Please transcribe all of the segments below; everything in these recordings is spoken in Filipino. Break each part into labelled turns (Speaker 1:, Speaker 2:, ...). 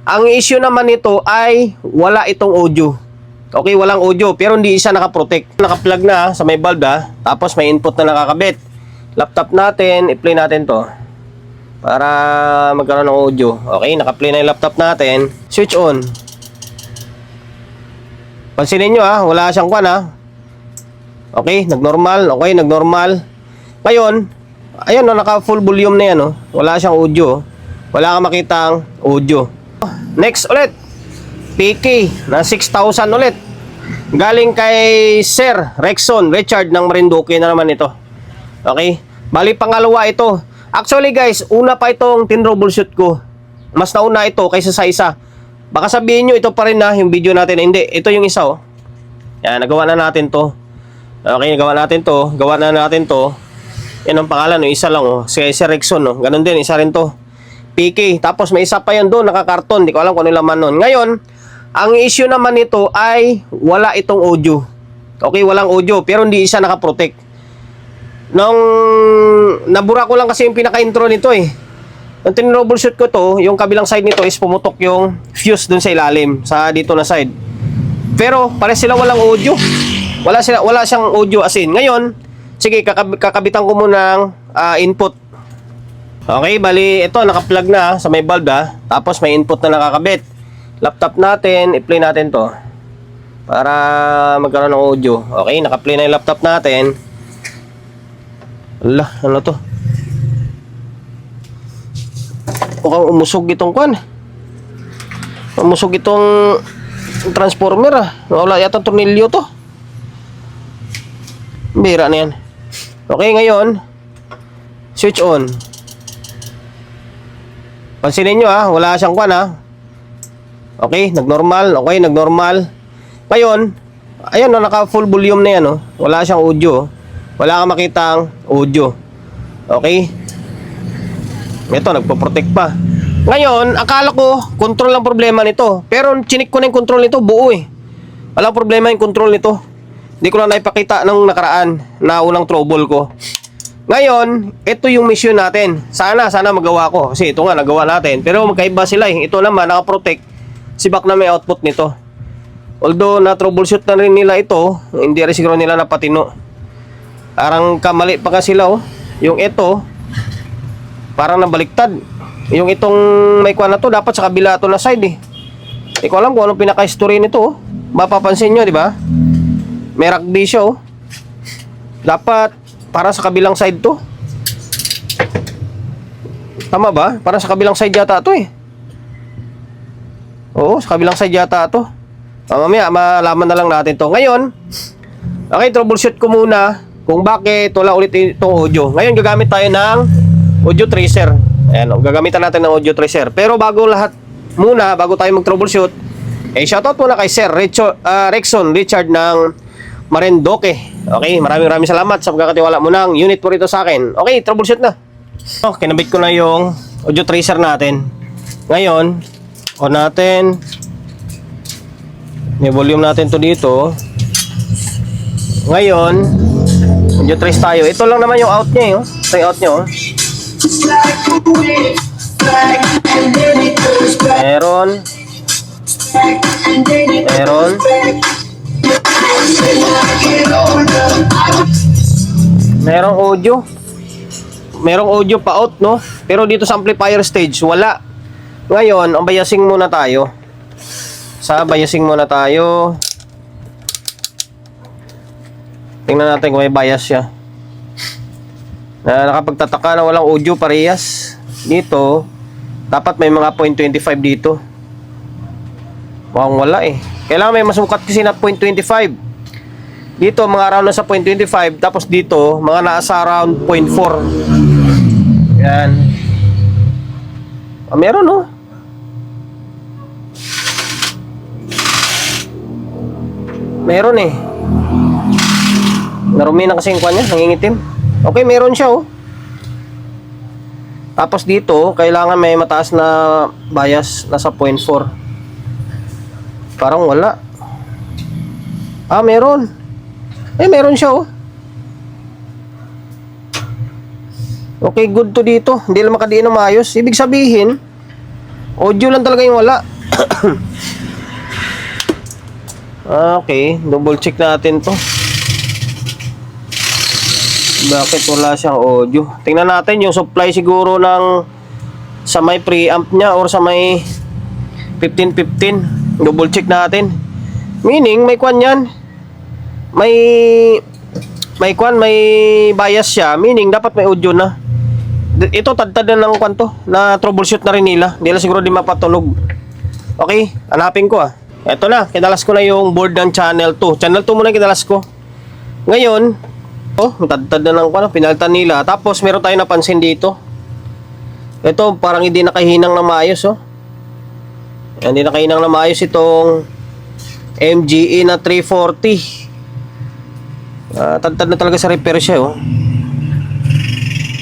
Speaker 1: Ang issue naman nito ay wala itong audio. Okay, walang audio pero hindi siya nakaprotect. Naka-plug na sa may bulb tapos may input na nakakabit. Laptop natin, i-play natin to para magkaroon ng audio. Okay, naka-play na yung laptop natin. Switch on. Pansinin nyo wala siyang kwan Okay, nag-normal. Okay, nag-normal. Ngayon, ayun naka full volume na yan Wala siyang audio. Wala kang makitang audio. Next ulit. PK na 6,000 ulit. Galing kay Sir Rexon Richard ng Marinduque na naman ito. Okay? Bali pangalawa ito. Actually guys, una pa itong tin-troubleshoot ko. Mas nauna ito kaysa sa isa. Baka sabihin nyo ito pa rin yung video natin. Hindi, ito yung isa Yan, nagawa na natin to. Okay, nagawa natin to. Gawa na natin to. Yan ang pangalan, isa lang Si Sir Rexon Ganun din, isa rin to. PK. Tapos may isa pa yan doon, nakakarton. Hindi ko alam kung ano laman nun. Ngayon, ang issue naman nito ay wala itong audio. Okay, walang audio pero hindi siya nakaprotect. Nung nabura ko lang kasi yung pinaka-intro nito Nung tin-troubleshoot ko to, yung kabilang side nito is pumutok yung fuse dun sa ilalim, sa dito na side. Pero pare sila walang audio. Wala siyang audio as in. Ngayon, sige kakabitan ko muna ng input. Okay, bali ito naka-plug na sa may bulb tapos may input na nakakabit. Laptop natin, i-play natin to para magkaroon ng audio. Okay, naka-play na yung laptop natin. Ala, ano to? Mukhang umusog itong kwan. Umusog itong transformer Wala yata tornilyo to. Bira na yan. Okay, ngayon switch on. Pansinin nyo wala siyang kwan Okay, nag-normal. Okay, nag-normal. Ngayon, ayan naka full volume na yan Wala siyang audio. Wala kang makitang audio. Okay? Ito, nagpo-protect pa. Ngayon, akala ko control ang problema nito. Pero chinik ko na yung control nito, buo Walang problema yung control nito. Hindi ko lang naipakita nung nakaraan na unang trouble ko. Ngayon, ito yung mission natin. Sana magawa ko. Kasi ito nga, nagawa natin. Pero magkaiba sila Ito naman, nakaprotect. Sibak na may output nito. Although, na-troubleshoot na rin nila ito, hindi rin siguro nila napatino. Parang kamali pa nga sila Yung ito, parang nabaliktad. Yung itong may kuha na to, dapat sa kabila ito na side Hindi ko alam kung anong pinaka-history nito Mapapansin nyo, di ba? May rugby siya Dapat para sa kabilang side to. Tama ba? Para sa kabilang side yata to Oo, sa kabilang side yata to. Mamaya malaman na lang natin to. Ngayon, okay, troubleshoot ko muna kung bakit wala ulit itong audio. Ngayon gagamit tayo ng audio tracer. Ayan, gagamitan natin ng audio tracer. Pero bago tayo mag-troubleshoot, shoutout muna kay Sir Rexon Richard ng Marinduque. Okay, maraming salamat sa pagkakatiwala mo ng unit po rito sa akin. Okay, troubleshoot na. Kinabit ko na yung audio tracer natin. Ngayon, on natin. May volume natin to dito. Ngayon, audio trace tayo. Ito lang naman yung out niya Ito yung out niya Meron. Merong audio. Merong audio pa out pero dito sa amplifier stage wala. Ngayon, ang biasing muna tayo. Tingnan natin kung may bias siya. Nakapagtataka na walang audio parehas. Dito, dapat may mga 0.25 dito. Mukhang wala Kailangan may masukat kasi na 0.25. Dito, mga around na sa 0.25. Tapos dito, mga nasa around 0.4. Yan. Meron Meron Narumi na kasi yung kanya, nangingitim. Okay, meron siya Tapos dito, kailangan may mataas na bias, nasa 0.4. Parang wala. Meron. Meron siya Okay, good to dito. Hindi lang makadiin ng maayos. Ibig sabihin, audio lang talaga yung wala. Okay, double check natin to. Bakit wala siyang audio? Tingnan natin yung supply siguro ng sa may preamp niya or sa may 1515. Double check natin. Meaning may kwan yan. May kwan, may bias siya. Meaning dapat may audio na. Ito tadtad na ng kwan to, na troubleshoot na rin nila. Hindi na siguro di mapatunog. Okay, hanapin ko Ito na, kinalas ko na yung board ng channel 2. Channel 2 muna kinalas ko. Ngayon, tadtad na ng kwan, pinalitan nila. Tapos meron tayong napansin dito. Ito, parang hindi nakahinang na maayos Hindi nakahinang na maayos itong MGE na 340. Tadtad na talaga sa repair siya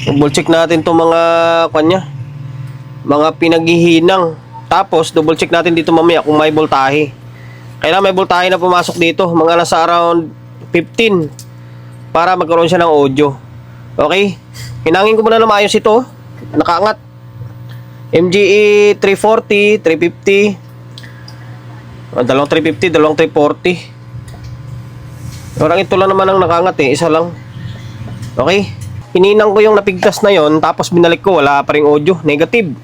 Speaker 1: Double check natin itong mga kanya, mga pinaghihinang. Tapos double check natin dito mamaya kung may voltahe. Kailangan may voltahe na pumasok dito, mga nasa around 15, para magkaroon siya ng audio. Okay, hinangin ko muna na maayos ito. Nakaangat. MGE 340, 350, dalawang 350, dalawang 340. Orang ito lang naman ang nakaangat isa lang. Okay, hininang ko yung napigtas na yon, tapos binalik ko, wala pa ring audio, negative.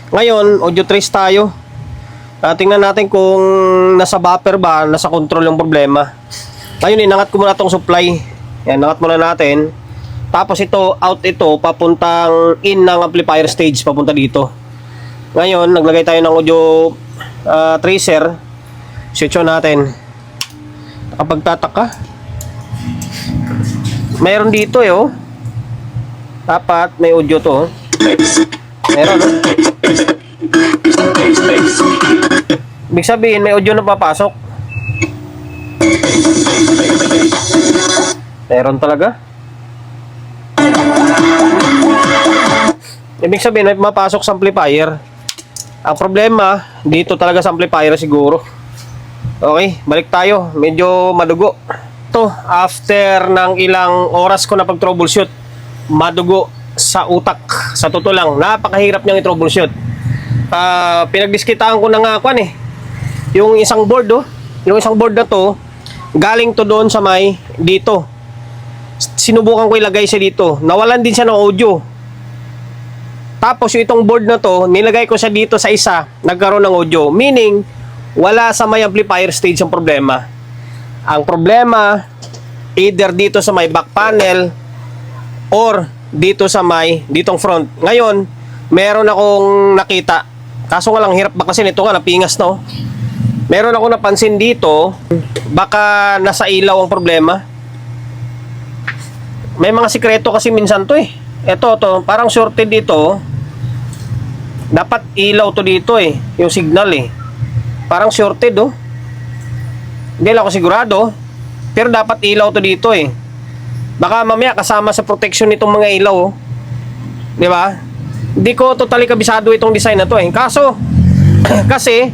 Speaker 1: Ngayon, audio trace tayo. Tingnan natin kung nasa buffer ba, nasa control yung problema. Ngayon, inangat ko muna tong supply. Yan, inangat muna natin. Tapos ito, out ito, papuntang in ng amplifier stage, papunta dito. Ngayon, naglagay tayo ng audio tracer. Switch on natin. Nakapagtataka. Mayroon dito dapat may audio to Meron Ibig sabihin may audio na papasok. Meron talaga. Ibig sabihin may mapasok sa amplifier. Ang problema dito talaga sa amplifier siguro. Okay, balik tayo. Medyo madugo. Ito, after ng ilang oras ko na pag-troubleshoot, madugo sa utak. Sa totoo lang, napakahirap niyang i-troubleshoot. Pinagdiskitaan ko na nga yung isang board yung isang board na to, galing to doon sa may dito. Sinubukan ko ilagay siya dito. Nawalan din siya ng audio. Tapos yung itong board na to, nilagay ko siya dito sa isa, nagkaroon ng audio. Meaning, wala sa may amplifier stage ang problema. Ang problema, either dito sa may back panel or dito sa may, ditong front. Ngayon, meron akong nakita. Kaso nga lang, hirap baklasin. Ito nga, napingas na Meron akong napansin dito, baka nasa ilaw ang problema. May mga sikreto kasi minsan to Ito, parang shorted dito. Dapat ilaw to dito yung signal Parang shorted Hindi lang ako sigurado, pero dapat ilaw to dito Baka mamaya kasama sa protection nitong mga ilaw di ba? Hindi ko totally kabisado itong design na to Kaso, kasi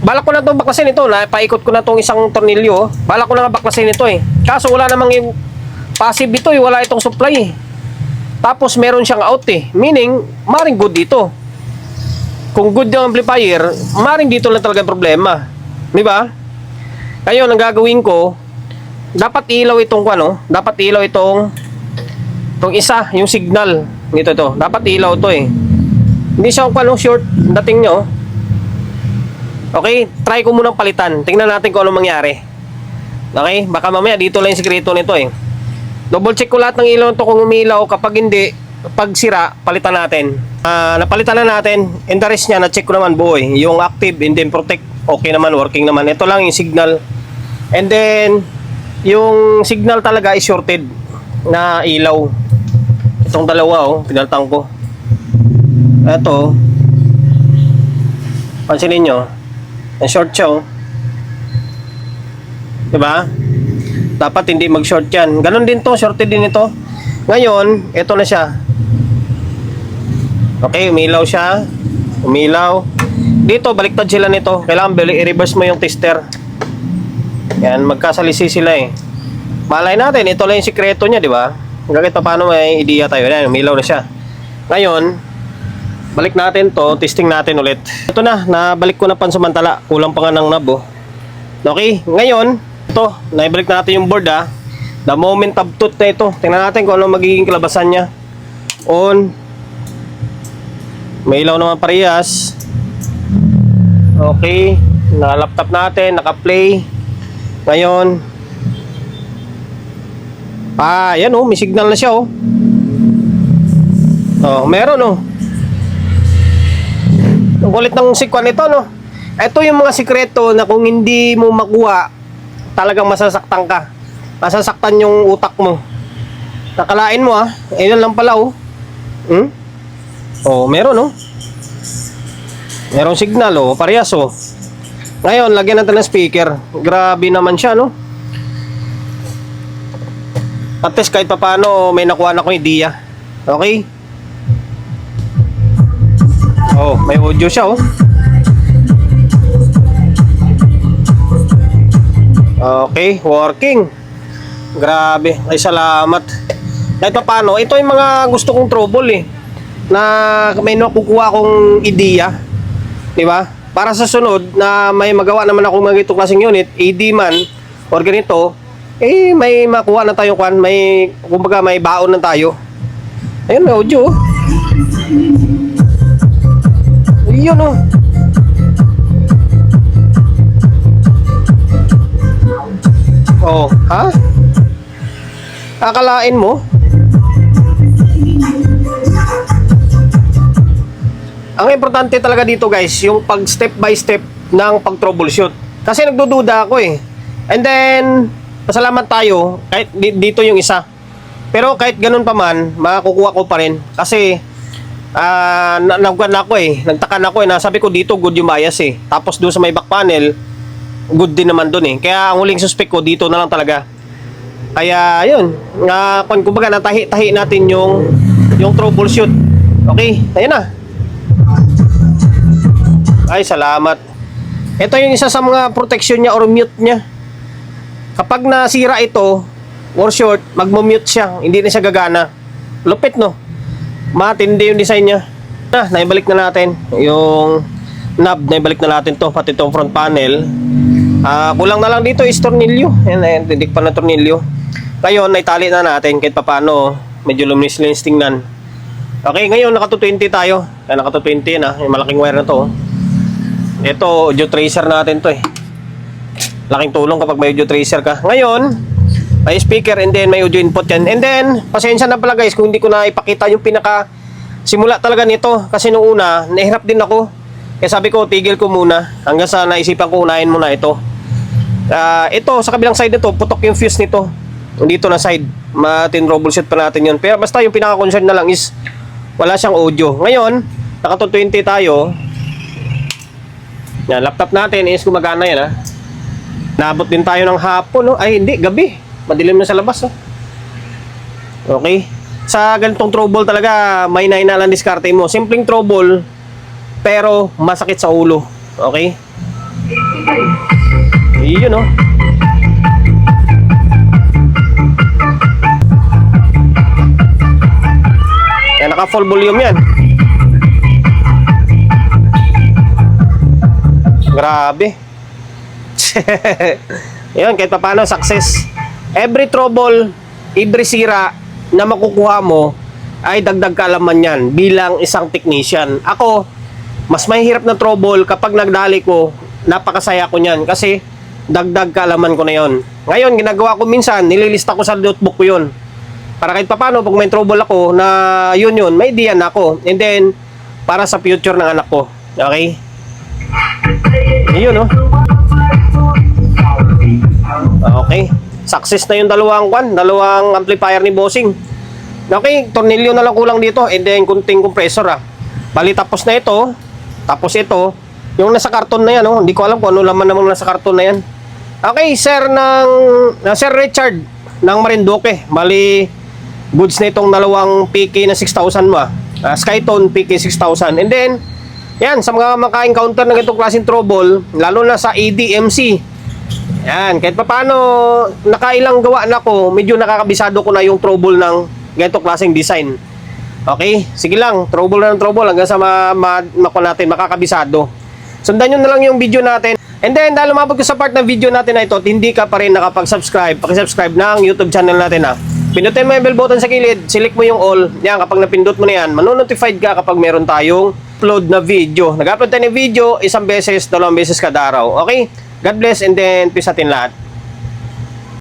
Speaker 1: balak ko na itong baklasin ito. Napaikot ko na itong isang tornilyo balak ko na nga baklasin ito Kaso wala namang yung passive ito wala itong supply Tapos meron siyang out Meaning, maring good dito. Kung good yung amplifier, maring dito lang talaga yung problema. Di ba? Ngayon, ang gagawin ko, dapat ilaw itong dapat ilaw itong isa, yung signal. Dito dapat ilaw to Hindi siya short dating nyo. Okay, try ko munang palitan. Tingnan natin kung anong mangyari. Okay, baka mamaya dito lang yung sikreto nito Double check ko lahat ng ilaw nito kung umilaw. Kapag hindi, pag sira, palitan natin. Napalitan na natin. And the rest niya, na-check ko naman buo Yung active and then protect, okay naman, working naman. Ito lang yung signal. And then, yung signal talaga is shorted na ilaw. Itong dalawa pinaltang ko. Ito, pansinin nyo, ang short siya diba? Dapat hindi mag-short yan. Ganon din to, shorted din ito. Ngayon, ito na siya. Okay, umilaw siya. Umilaw. Dito, baliktad sila nito. Kailangan i-reverse mo yung tester. Yan, magkasalisi sila Malay natin, ito lang yung sikreto niya, di ba? Gagawin paano may idea tayo. Yan, umilaw na siya. Ngayon, balik natin to, testing natin ulit. Ito na, nabalik ko na pansamantala. Kulang pa nga ng knob, oh. Okay, ngayon, ito, naibalik natin yung board, ah. The moment of truth na ito. Tingnan natin kung ano magiging kalabasan niya. On. May ilaw naman parehas. Okay, na-laptop natin, naka-play. Ngayon, yan, oh, may signal na siya, oh. Oh, meron, oh. Ang kulit ng sikwan nito, no? Ito yung mga sikreto na kung hindi mo makuha, talagang masasaktan ka. Masasaktan yung utak mo. Nakalain mo, ah. Ayun lang pala, oh. Oh, meron, oh. Merong signal, oh. Parehas, oh. Ngayon, lagyan natin ng speaker. Grabe naman siya, no? At least kahit pa paano, may nakuha na akong idea. Okay? Oh, may audio siya, oh. Okay, working. Grabe, ay salamat. Kahit pa paano, ito yung mga gusto kong trouble, eh. Na may nakukuha akong idea. Diba? Para sa sunod na may magawa naman ako mga itong klaseng unit, AD man, or ganito, eh, may makuha na tayo kwan, may, kumbaga, may baon na tayo. Ayun, may audio, oh. Yun, oh. Oh, ha? Akalain mo? Ang importante talaga dito, guys, yung pag step by step ng pag troubleshoot. Kasi nagdududa ako, eh. And then, pasalamat tayo kahit dito yung isa. Pero kahit ganun pa man, makukuha ko pa rin. Kasi, nagkuhan na ako, eh. Nagtaka na ako, eh. Nasabi ko dito, good yung bias, eh. Tapos doon sa may back panel, good din naman doon, eh. Kaya ang huling suspect ko, dito na lang talaga. Kaya, yun. Kumbaga, natahi natin yung troubleshoot. Okay, ayun na. Ay, salamat. Ito yung isa sa mga protection niya or mute niya. Kapag nasira ito, or short, magmo-mute siya. Hindi na siya gagana. Lupit, no? Matindi yung design niya. Naibalik na natin. Yung knob, naibalik na natin to. Pati itong front panel. Kulang na lang dito is tornilyo. Ayan, tindik pa na tornilyo. Ngayon, naitali na natin. Kahit papano, medyo luminis-linis tingnan. Okay, ngayon, naka-220 tayo. Naka-220 na. Yung malaking wire na to. Ito, audio tracer natin to, eh. Laking tulong kapag may audio tracer ka. Ngayon, may speaker and then may audio input yan. And then, pasensya na pala guys kung hindi ko na ipakita yung pinaka simula talaga nito. Kasi nung una, nahirap din ako. Kaya sabi ko, tigil ko muna. Hanggang sa naisipan ko, unahin muna ito. Ito, sa kabilang side nito, putok yung fuse nito. Dito na side. Troubleshoot pa natin yun. Pero basta yung pinaka-concern na lang is wala siyang audio. Ngayon, naka-220 tayo. Yan, laptop natin is gumagana yan, ha. Naabot din tayo ng hapon, no? Ay, hindi, gabi. Madilim na sa labas, no? Okay. Sa ganitong trouble talaga, may na lang diskarte mo. Simpleng trouble, pero masakit sa ulo. Okay? Yun, no? Yan, naka full volume yan. Grabe. Yun, kahit pa paano, success. Every trouble, every sira na makukuha mo, ay dagdag kaalaman yan bilang isang technician. Ako, mas mahirap na trouble kapag nagdali ko, napakasaya ko niyan kasi dagdag kaalaman ko na yon. Ngayon, ginagawa ko minsan, nililista ko sa notebook ko yun. Para kahit pa paano, pag may trouble ako na yun, may idea na ako. And then, para sa future ng anak ko. Okay? Yun, no? Okay. Success na yung dalawang amplifier ni Bossing. Okay, tornilyo na lang kulang dito. And then, kunting compressor, Bali, tapos na ito. Tapos ito. Yung nasa karton na yan, Hindi ko alam kung ano laman namang nasa karton na yan. Okay, Sir Richard ng Marinduque. Bali, goods na itong dalawang PK na 6,000 mo, Skytone PK 6,000. And then, yan, sa mga maka-encounter ng itong klaseng trouble, lalo na sa ADMC. Yan, kahit pa paano, nakailang gawa na ko, medyo nakakabisado ko na yung trouble ng ganitong klaseng design. Okay? Sige lang, trouble na ng trouble hanggang sa natin, makakabisado. Sundan nyo na lang yung video natin. And then, dahil lumabot ko sa part ng video natin na ito at hindi ka pa rin nakapag-subscribe, pakisubscribe ng YouTube channel natin ha. Pindutin mo yung bell button sa kilid, select mo yung all. Yan, kapag napindot mo na yan, manonotified ka kapag meron tayong upload na video. Nag-upload tayo ng video, 1 beses, 2 beses kada araw. Okay? God bless and then peace atin lahat.